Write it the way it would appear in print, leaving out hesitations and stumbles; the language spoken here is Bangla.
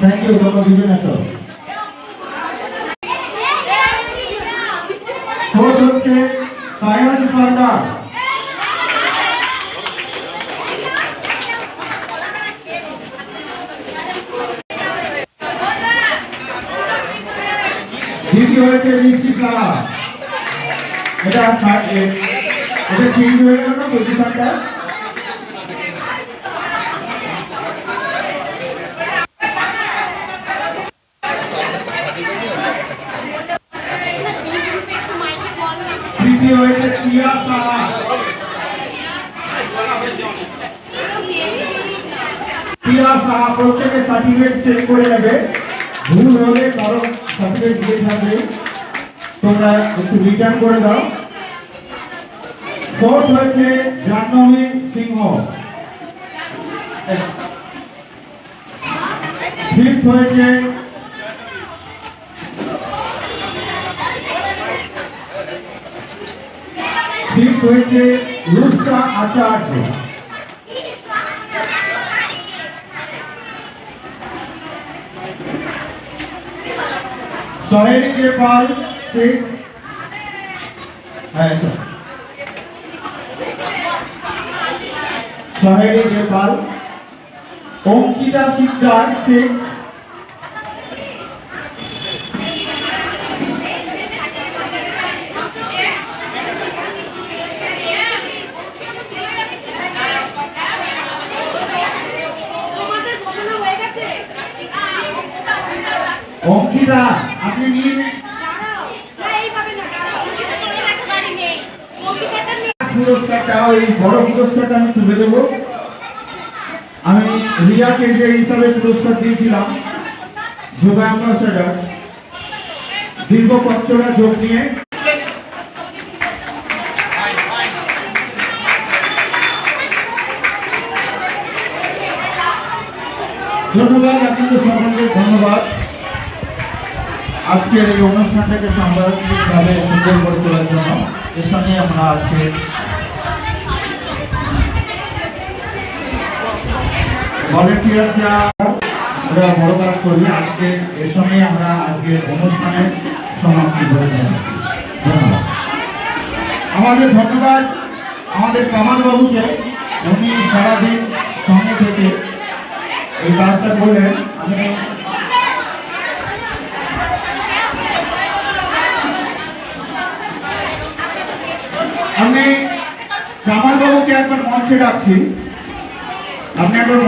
থ্যাংক ইউ তোমরা দুজন আছো। ফোর্থ হচ্ছে সায়ন সরকার। দ্বিতীয় হচ্ছে মিষ্টি সাহা। এটা চেঞ্জ হয়ে গেল না পজিশনটা? তৃতীয় হয়েছে প্রিয়া সাহা। প্রিয়া সাহা প্রত্যেকে সার্টিফিকেট চেক করে নেবে, ভুল হলে কারো সার্টিফিকেট দিয়ে থাকবে তোমরা একটু রিটার্ন করে দাও। ফোর্থ হয়েছে জাহ্নবী সিংহ। ফিফথ হয়েছে রুৎসা আচার্য। सोहेली जयपाल सिक्स। सोहेली जयपाल। अंकिता सिकदार सिक्स। अंकिता আপনি নিয়ে পুরস্কারটা ওই বড় পুরস্কারটা আমি তুলে দেব। আমি রিয়াকে যে হিসাবে পুরস্কার দিয়েছিলাম যোগা অ্যাম্বাসেডর, দীর্ঘ পথচলা যোগ নিয়ে। ধন্যবাদ আপনাদের সকলকে, ধন্যবাদ আজকের এই অনুষ্ঠানটাকে সাংবাদিকভাবে সুন্দর করে তোলার জন্য। এর সঙ্গে আমরা আজকে ভলেন্টিয়াররা আমরা বড় কাজ করি, আজকে এর সঙ্গে আমরা আজকে অনুষ্ঠানের সমাপ্তি করে দেব। ধন্যবাদ। আমাদের ধন্যবাদ আমাদের কামাল বাবুকে, উনি সারাদিন সঙ্গে থেকে এই কাজটা করলেন। আমি কামাল বাবুকে একবার মঞ্চে ডাকছি, আপনি একবার